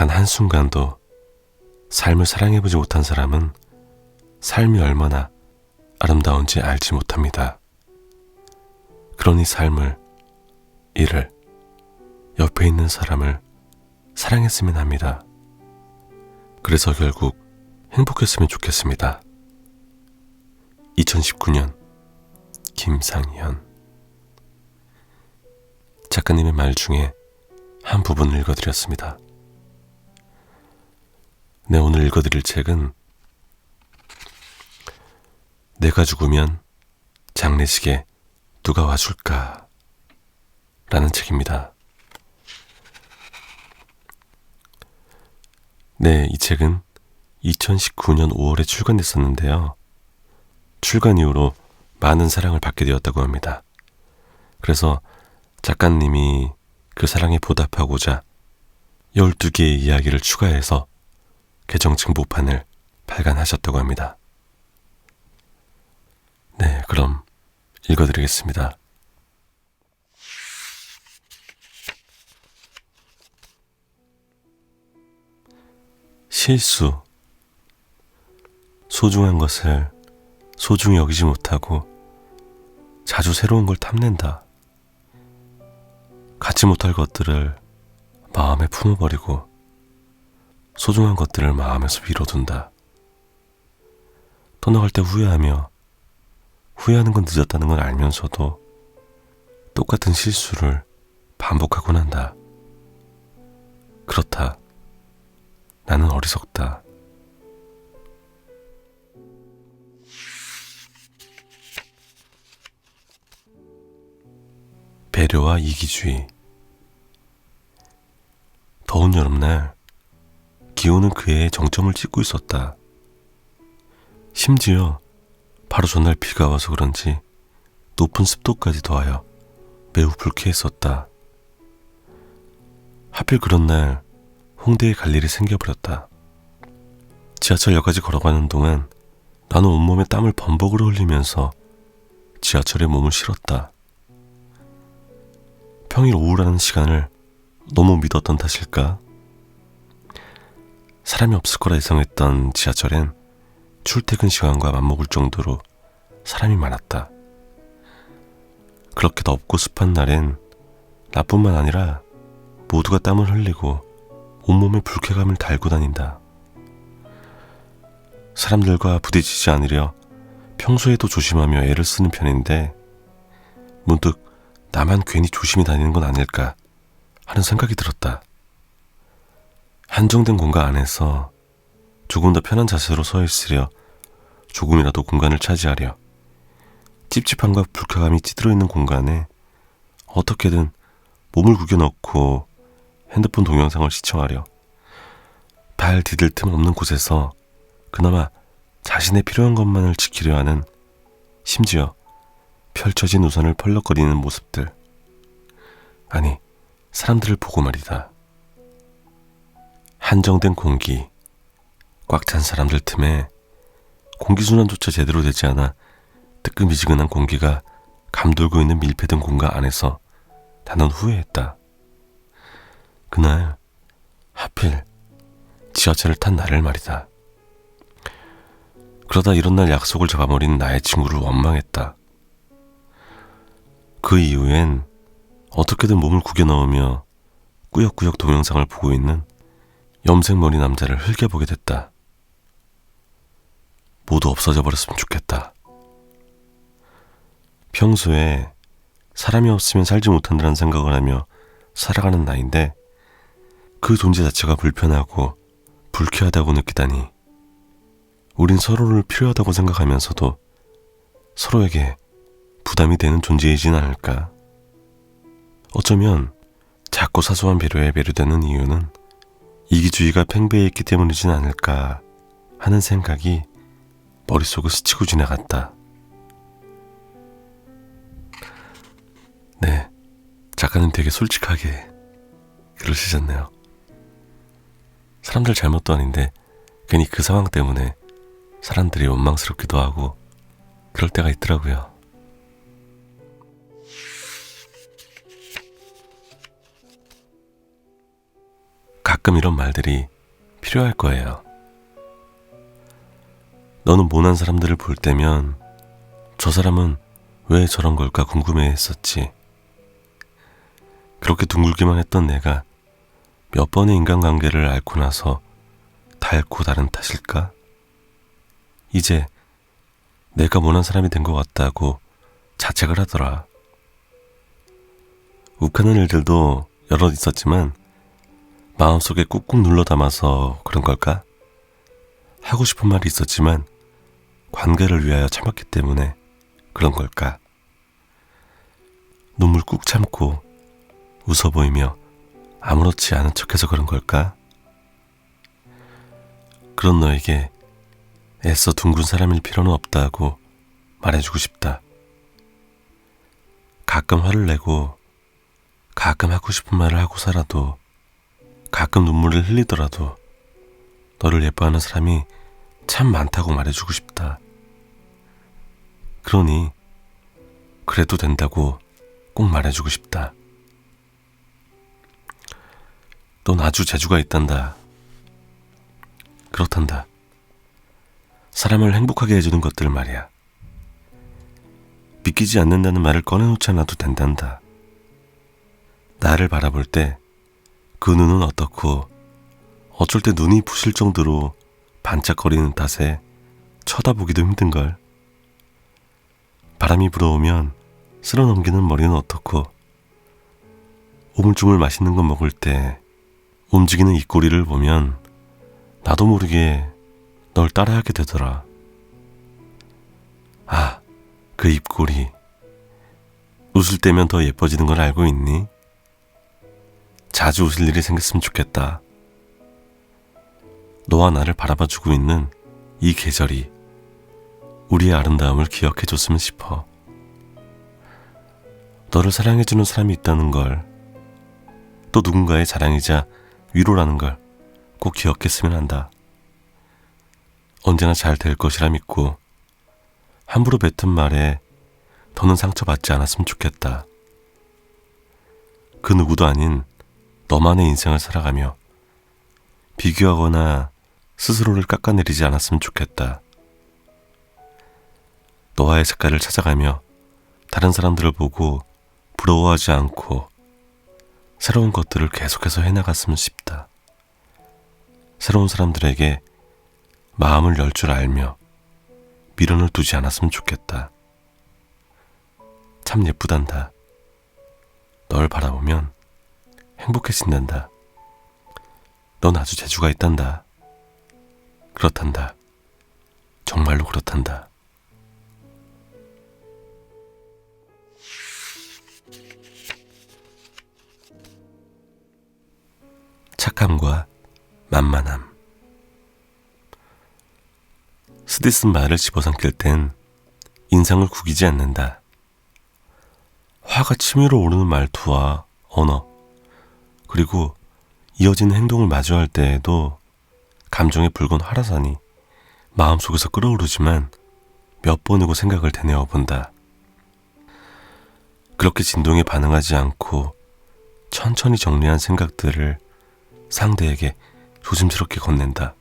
단 한순간도 삶을 사랑해보지 못한 사람은 삶이 얼마나 아름다운지 알지 못합니다. 그러니 삶을, 일을, 옆에 있는 사람을 사랑했으면 합니다. 그래서 결국 행복했으면 좋겠습니다. 2019년 김상현. 작가님의 말 중에 한 부분을 읽어드렸습니다. 네, 오늘 읽어드릴 책은 내가 죽으면 장례식에 누가 와줄까? 라는 책입니다. 네, 이 책은 2019년 5월에 출간됐었는데요. 출간 이후로 많은 사랑을 받게 되었다고 합니다. 그래서 작가님이 그 사랑에 보답하고자 12개의 이야기를 추가해서 개정책 모판을 발간하셨다고 합니다. 네, 그럼 읽어드리겠습니다. 실수. 소중한 것을 소중히 여기지 못하고 자주 새로운 걸 탐낸다. 갖지 못할 것들을 마음에 품어버리고 소중한 것들을 마음에서 위로둔다. 떠나갈 때 후회하며 후회하는 건 늦었다는 걸 알면서도 똑같은 실수를 반복하곤 한다. 그렇다. 나는 어리석다. 배려와 이기주의. 더운 여름날 기온은 그의 정점을 찍고 있었다. 심지어 바로 전날 비가 와서 그런지 높은 습도까지 더하여 매우 불쾌했었다. 하필 그런 날 홍대에 갈 일이 생겨버렸다. 지하철역까지 걸어가는 동안 나는 온몸에 땀을 범벅으로 흘리면서 지하철에 몸을 실었다. 평일 오후라는 시간을 너무 믿었던 탓일까? 사람이 없을 거라 예상했던 지하철엔 출퇴근 시간과 맞먹을 정도로 사람이 많았다. 그렇게 덥고 습한 날엔 나뿐만 아니라 모두가 땀을 흘리고 온몸에 불쾌감을 달고 다닌다. 사람들과 부딪히지 않으려 평소에도 조심하며 애를 쓰는 편인데 문득 나만 괜히 조심히 다니는 건 아닐까 하는 생각이 들었다. 한정된 공간 안에서 조금 더 편한 자세로 서 있으려 조금이라도 공간을 차지하려 찝찝함과 불쾌감이 찌들어 있는 공간에 어떻게든 몸을 구겨 넣고 핸드폰 동영상을 시청하려 발 디딜 틈 없는 곳에서 그나마 자신의 필요한 것만을 지키려 하는, 심지어 펼쳐진 우산을 펄럭거리는 모습들. 아니, 사람들을 보고 말이다. 한정된 공기, 꽉 찬 사람들 틈에 공기순환조차 제대로 되지 않아 뜨끈미지근한 공기가 감돌고 있는 밀폐된 공간 안에서 나는 후회했다. 그날 하필 지하철을 탄 나를 말이다. 그러다 이런 날 약속을 잡아버린 나의 친구를 원망했다. 그 이후엔 어떻게든 몸을 구겨 넣으며 꾸역꾸역 동영상을 보고 있는 염색머리 남자를 흘겨보게 됐다. 모두 없어져 버렸으면 좋겠다. 평소에 사람이 없으면 살지 못한다는 생각을 하며 살아가는 나인데 그 존재 자체가 불편하고 불쾌하다고 느끼다니 우린 서로를 필요하다고 생각하면서도 서로에게 부담이 되는 존재이진 않을까? 어쩌면 작고 사소한 배려에 배려되는 이유는 이기주의가 팽배해 있기 때문이진 않을까 하는 생각이 머릿속을 스치고 지나갔다. 네, 작가는 되게 솔직하게 글을 쓰셨네요. 사람들 잘못도 아닌데 괜히 그 상황 때문에 사람들이 원망스럽기도 하고 그럴 때가 있더라고요. 가끔 이런 말들이 필요할 거예요. 너는 모난 사람들을 볼 때면 저 사람은 왜 저런 걸까 궁금해했었지. 그렇게 둥글기만 했던 내가 몇 번의 인간관계를 앓고 나서 닳고 다른 탓일까? 이제 내가 모난 사람이 된 것 같다고 자책을 하더라. 욱하는 일들도 여럿 있었지만 마음속에 꾹꾹 눌러 담아서 그런 걸까? 하고 싶은 말이 있었지만 관계를 위하여 참았기 때문에 그런 걸까? 눈물 꾹 참고 웃어 보이며 아무렇지 않은 척해서 그런 걸까? 그런 너에게 애써 둥근 사람일 필요는 없다고 말해주고 싶다. 가끔 화를 내고 가끔 하고 싶은 말을 하고 살아도 가끔 눈물을 흘리더라도 너를 예뻐하는 사람이 참 많다고 말해주고 싶다. 그러니 그래도 된다고 꼭 말해주고 싶다. 넌 아주 재주가 있단다. 그렇단다. 사람을 행복하게 해주는 것들 말이야. 믿기지 않는다는 말을 꺼내놓지 않아도 된단다. 나를 바라볼 때 그 눈은 어떻고 어쩔 때 눈이 부실 정도로 반짝거리는 탓에 쳐다보기도 힘든걸. 바람이 불어오면 쓸어넘기는 머리는 어떻고 오물조물 맛있는 거 먹을 때 움직이는 입꼬리를 보면 나도 모르게 널 따라하게 되더라. 아, 그 입꼬리. 웃을 때면 더 예뻐지는 걸 알고 있니? 자주 웃을 일이 생겼으면 좋겠다. 너와 나를 바라봐주고 있는 이 계절이 우리의 아름다움을 기억해줬으면 싶어. 너를 사랑해주는 사람이 있다는 걸, 또 누군가의 자랑이자 위로라는 걸 꼭 기억했으면 한다. 언제나 잘 될 것이라 믿고 함부로 뱉은 말에 더는 상처받지 않았으면 좋겠다. 그 누구도 아닌 너만의 인생을 살아가며 비교하거나 스스로를 깎아내리지 않았으면 좋겠다. 너와의 색깔을 찾아가며 다른 사람들을 보고 부러워하지 않고 새로운 것들을 계속해서 해나갔으면 싶다. 새로운 사람들에게 마음을 열 줄 알며 미련을 두지 않았으면 좋겠다. 참 예쁘단다. 널 바라보면 행복해진단다. 넌 아주 재주가 있단다. 그렇단다. 정말로 그렇단다. 착함과 만만함. 쓰디 쓴 말을 집어삼킬 땐 인상을 구기지 않는다. 화가 치밀어 오르는 말투와 언어, 그리고 이어지는 행동을 마주할 때에도 감정의 붉은 화라산이 마음속에서 끓어오르지만 몇 번이고 생각을 되뇌어 본다. 그렇게 진동에 반응하지 않고 천천히 정리한 생각들을 상대에게 조심스럽게 건넨다.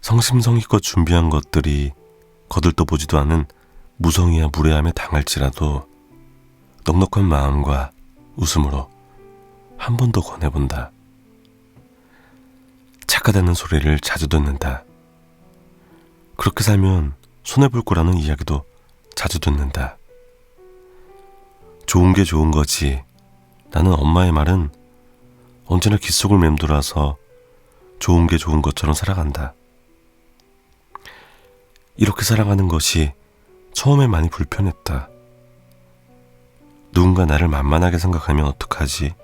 성심성의껏 준비한 것들이 거들떠보지도 않은 무성의와 무례함에 당할지라도 넉넉한 마음과 웃음으로 한 번 더 권해본다. 착하다는 소리를 자주 듣는다. 그렇게 살면 손해볼 거라는 이야기도 자주 듣는다. 좋은 게 좋은 거지. 나는 엄마의 말은 언제나 귓속을 맴돌아서 좋은 게 좋은 것처럼 살아간다. 이렇게 살아가는 것이 처음에 많이 불편했다. 누군가 나를 만만하게 생각하면 어떡하지?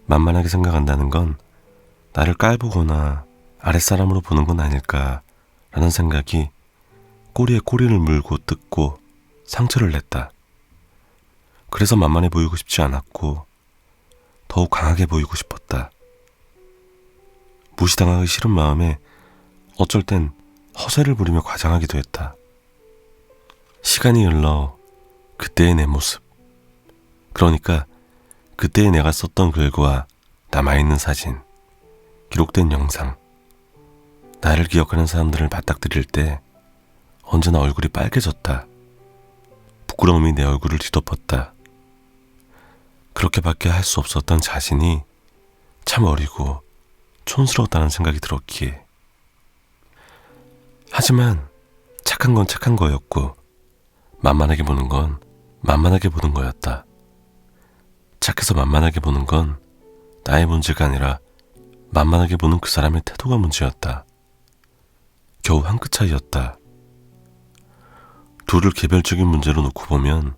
만만하게 생각한다는 건 나를 깔보거나 아랫사람으로 보는 건 아닐까라는 생각이 꼬리에 꼬리를 물고 뜯고 상처를 냈다. 그래서 만만해 보이고 싶지 않았고 더욱 강하게 보이고 싶었다. 무시당하기 싫은 마음에 어쩔 땐 허세를 부리며 과장하기도 했다. 시간이 흘러 그때의 내 모습, 그러니까 그때의 내가 썼던 글과 남아있는 사진, 기록된 영상, 나를 기억하는 사람들을 맞닥뜨릴 때 언제나 얼굴이 빨개졌다. 부끄러움이 내 얼굴을 뒤덮었다. 그렇게밖에 할 수 없었던 자신이 참 어리고 촌스러웠다는 생각이 들었기에. 하지만 착한 건 착한 거였고 만만하게 보는 건 만만하게 보는 거였다. 착해서 만만하게 보는 건 나의 문제가 아니라 만만하게 보는 그 사람의 태도가 문제였다. 겨우 한 끗 차이였다. 둘을 개별적인 문제로 놓고 보면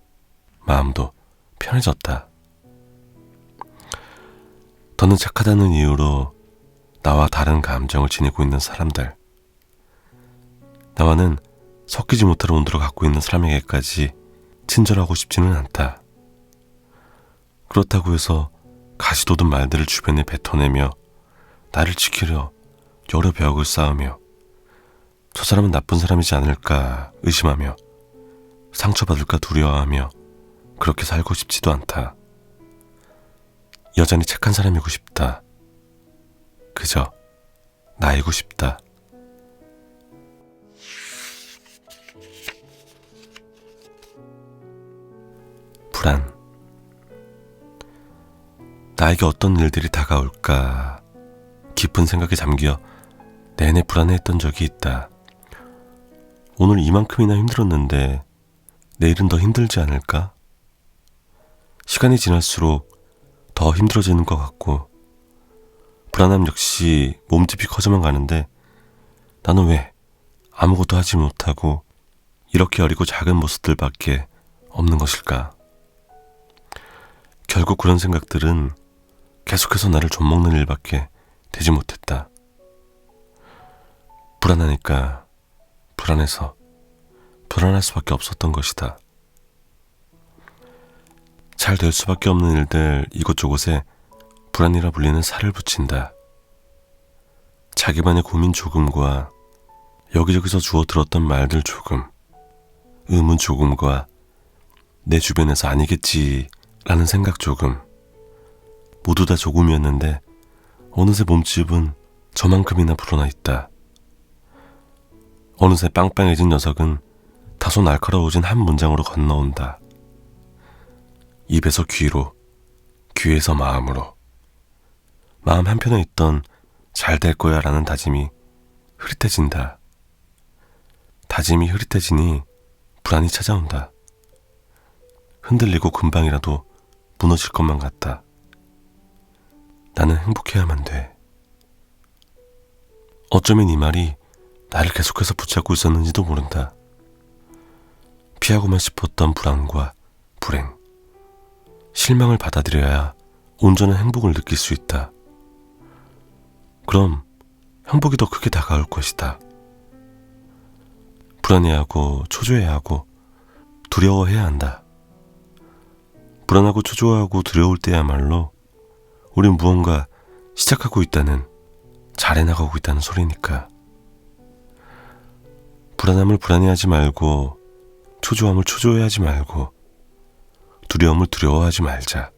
마음도 편해졌다. 더는 착하다는 이유로 나와 다른 감정을 지니고 있는 사람들, 나와는 섞이지 못할 온도를 갖고 있는 사람에게까지 친절하고 싶지는 않다. 그렇다고 해서 가시돋은 말들을 주변에 뱉어내며 나를 지키려 여러 벽을 쌓으며 저 사람은 나쁜 사람이지 않을까 의심하며 상처받을까 두려워하며 그렇게 살고 싶지도 않다. 여전히 착한 사람이고 싶다. 그저 나이고 싶다. 불안. 나에게 어떤 일들이 다가올까 깊은 생각에 잠겨 내내 불안해했던 적이 있다. 오늘 이만큼이나 힘들었는데 내일은 더 힘들지 않을까? 시간이 지날수록 더 힘들어지는 것 같고 불안함 역시 몸집이 커져만 가는데 나는 왜 아무것도 하지 못하고 이렇게 어리고 작은 모습들밖에 없는 것일까? 결국 그런 생각들은 계속해서 나를 좀먹는 일밖에 되지 못했다. 불안하니까 불안해서 불안할 수밖에 없었던 것이다. 잘 될 수밖에 없는 일들 이곳저곳에 불안이라 불리는 살을 붙인다. 자기만의 고민 조금과 여기저기서 주워 들었던 말들 조금, 의문 조금과 내 주변에서 아니겠지 라는 생각 조금, 모두 다 조금이었는데 어느새 몸집은 저만큼이나 불어나 있다. 어느새 빵빵해진 녀석은 다소 날카로워진 한 문장으로 건너온다. 입에서 귀로, 귀에서 마음으로. 마음 한편에 있던 잘 될 거야 라는 다짐이 흐릿해진다. 다짐이 흐릿해지니 불안이 찾아온다. 흔들리고 금방이라도 무너질 것만 같다. 나는 행복해야만 돼. 어쩌면 이 말이 나를 계속해서 붙잡고 있었는지도 모른다. 피하고만 싶었던 불안과 불행, 실망을 받아들여야 온전한 행복을 느낄 수 있다. 그럼 행복이 더 크게 다가올 것이다. 불안해하고 초조해하고 두려워해야 한다. 불안하고 초조하고 두려울 때야말로 우린 무언가 시작하고 있다는, 잘해나가고 있다는 소리니까. 불안함을 불안해하지 말고 초조함을 초조해하지 말고 두려움을 두려워하지 말자.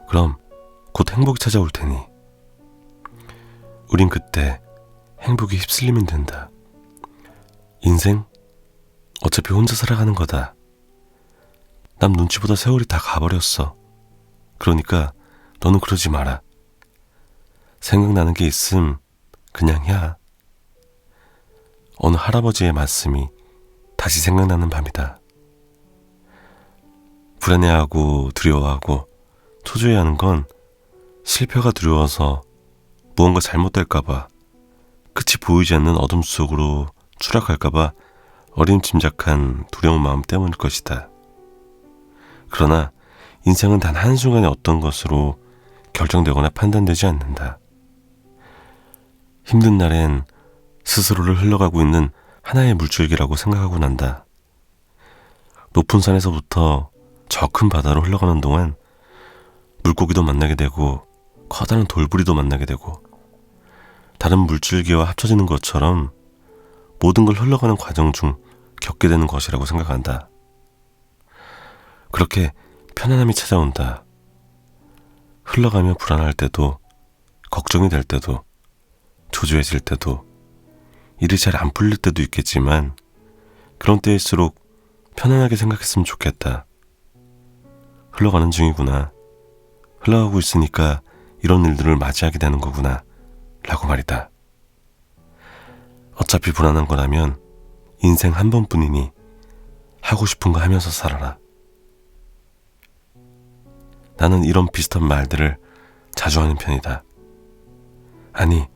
그럼 곧 행복이 찾아올 테니 우린 그때 행복에 휩쓸리면 된다. 인생 어차피 혼자 살아가는 거다. 남 눈치보다 세월이 다 가버렸어. 그러니까 너는 그러지 마라. 생각나는 게 있음 그냥 야. 어느 할아버지의 말씀이 다시 생각나는 밤이다. 불안해하고 두려워하고 초조해하는 건 실패가 두려워서 무언가 잘못될까봐, 끝이 보이지 않는 어둠 속으로 추락할까봐 어림짐작한 두려운 마음 때문일 것이다. 그러나 인생은 단 한순간에 어떤 것으로 결정되거나 판단되지 않는다. 힘든 날엔 스스로를 흘러가고 있는 하나의 물줄기라고 생각하고 난다. 높은 산에서부터 저 큰 바다로 흘러가는 동안 물고기도 만나게 되고 커다란 돌부리도 만나게 되고 다른 물줄기와 합쳐지는 것처럼 모든 걸 흘러가는 과정 중 겪게 되는 것이라고 생각한다. 그렇게 편안함이 찾아온다. 흘러가며 불안할 때도, 걱정이 될 때도, 초조해질 때도, 일이 잘 안 풀릴 때도 있겠지만 그런 때일수록 편안하게 생각했으면 좋겠다. 흘러가는 중이구나. 흘러가고 있으니까 이런 일들을 맞이하게 되는 거구나. 라고 말이다. 어차피 불안한 거라면 인생 한 번뿐이니 하고 싶은 거 하면서 살아라. 나는 이런 비슷한 말들을 자주 하는 편이다. 아니,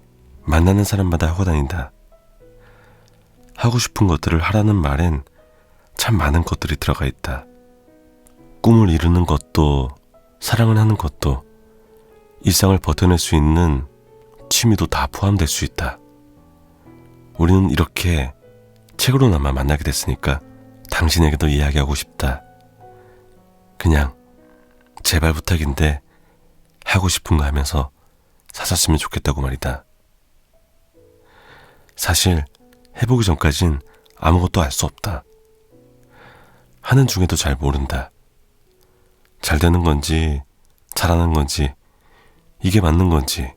만나는 사람마다 하고 다닌다. 하고 싶은 것들을 하라는 말엔 참 많은 것들이 들어가 있다. 꿈을 이루는 것도, 사랑을 하는 것도, 일상을 버텨낼 수 있는 취미도 다 포함될 수 있다. 우리는 이렇게 책으로나마 만나게 됐으니까 당신에게도 이야기하고 싶다. 그냥 제발 부탁인데 하고 싶은 거 하면서 사셨으면 좋겠다고 말이다. 사실 해보기 전까진 아무것도 알 수 없다. 하는 중에도 잘 모른다. 잘 되는 건지 잘하는 건지 이게 맞는 건지,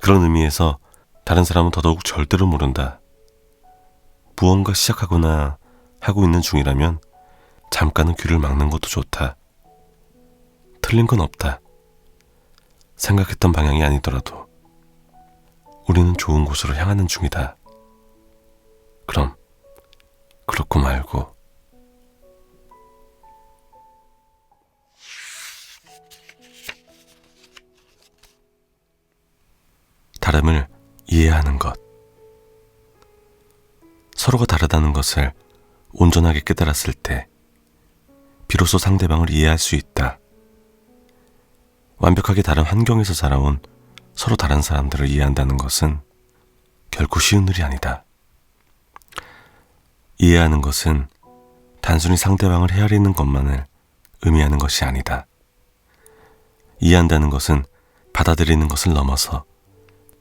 그런 의미에서 다른 사람은 더더욱 절대로 모른다. 무언가 시작하거나 하고 있는 중이라면 잠깐은 귀를 막는 것도 좋다. 틀린 건 없다. 생각했던 방향이 아니더라도 우리는 좋은 곳으로 향하는 중이다. 그럼 그렇고 말고. 다름을 이해하는 것. 서로가 다르다는 것을 온전하게 깨달았을 때 비로소 상대방을 이해할 수 있다. 완벽하게 다른 환경에서 살아온 서로 다른 사람들을 이해한다는 것은 결코 쉬운 일이 아니다. 이해하는 것은 단순히 상대방을 헤아리는 것만을 의미하는 것이 아니다. 이해한다는 것은 받아들이는 것을 넘어서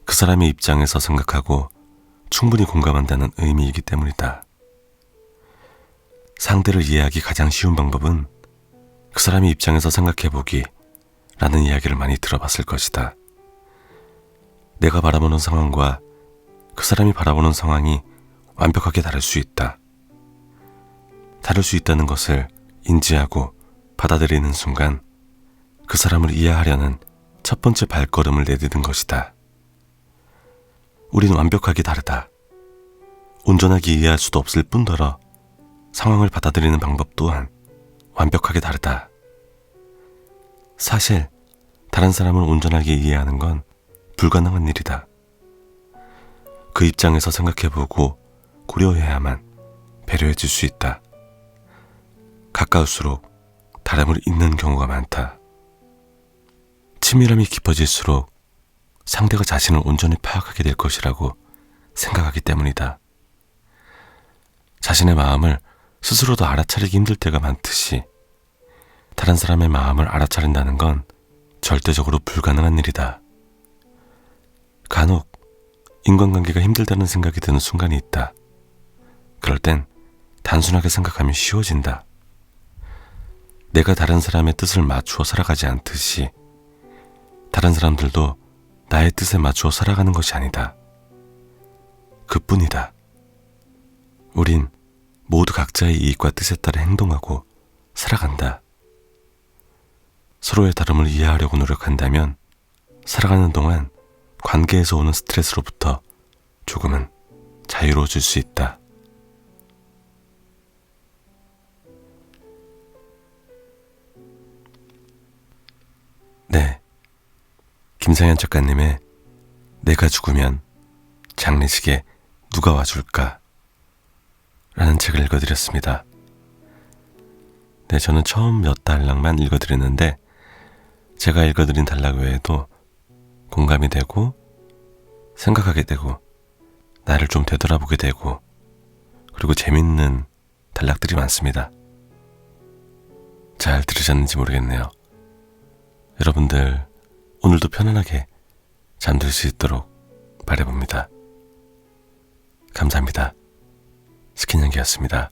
그 사람의 입장에서 생각하고 충분히 공감한다는 의미이기 때문이다. 상대를 이해하기 가장 쉬운 방법은 그 사람의 입장에서 생각해보기 라는 이야기를 많이 들어봤을 것이다. 내가 바라보는 상황과 그 사람이 바라보는 상황이 완벽하게 다를 수 있다. 다를 수 있다는 것을 인지하고 받아들이는 순간 그 사람을 이해하려는 첫 번째 발걸음을 내딛는 것이다. 우리는 완벽하게 다르다. 온전하게 이해할 수도 없을 뿐더러 상황을 받아들이는 방법 또한 완벽하게 다르다. 사실 다른 사람을 온전하게 이해하는 건 불가능한 일이다. 그 입장에서 생각해보고 고려해야만 배려해줄 수 있다. 가까울수록 다름을 잇는 경우가 많다. 친밀함이 깊어질수록 상대가 자신을 온전히 파악하게 될 것이라고 생각하기 때문이다. 자신의 마음을 스스로도 알아차리기 힘들 때가 많듯이 다른 사람의 마음을 알아차린다는 건 절대적으로 불가능한 일이다. 간혹 인간관계가 힘들다는 생각이 드는 순간이 있다. 그럴 땐 단순하게 생각하면 쉬워진다. 내가 다른 사람의 뜻을 맞추어 살아가지 않듯이 다른 사람들도 나의 뜻에 맞추어 살아가는 것이 아니다. 그뿐이다. 우린 모두 각자의 이익과 뜻에 따라 행동하고 살아간다. 서로의 다름을 이해하려고 노력한다면 살아가는 동안 관계에서 오는 스트레스로부터 조금은 자유로워질 수 있다. 네, 김상현 작가님의 내가 죽으면 장례식에 누가 와줄까? 라는 책을 읽어드렸습니다. 네, 저는 처음 몇 단락만 읽어드렸는데 제가 읽어드린 단락 외에도 공감이 되고 생각하게 되고 나를 좀 되돌아보게 되고 그리고 재밌는 단락들이 많습니다. 잘 들으셨는지 모르겠네요. 여러분들 오늘도 편안하게 잠들 수 있도록 바라봅니다. 감사합니다. 스킨연기였습니다.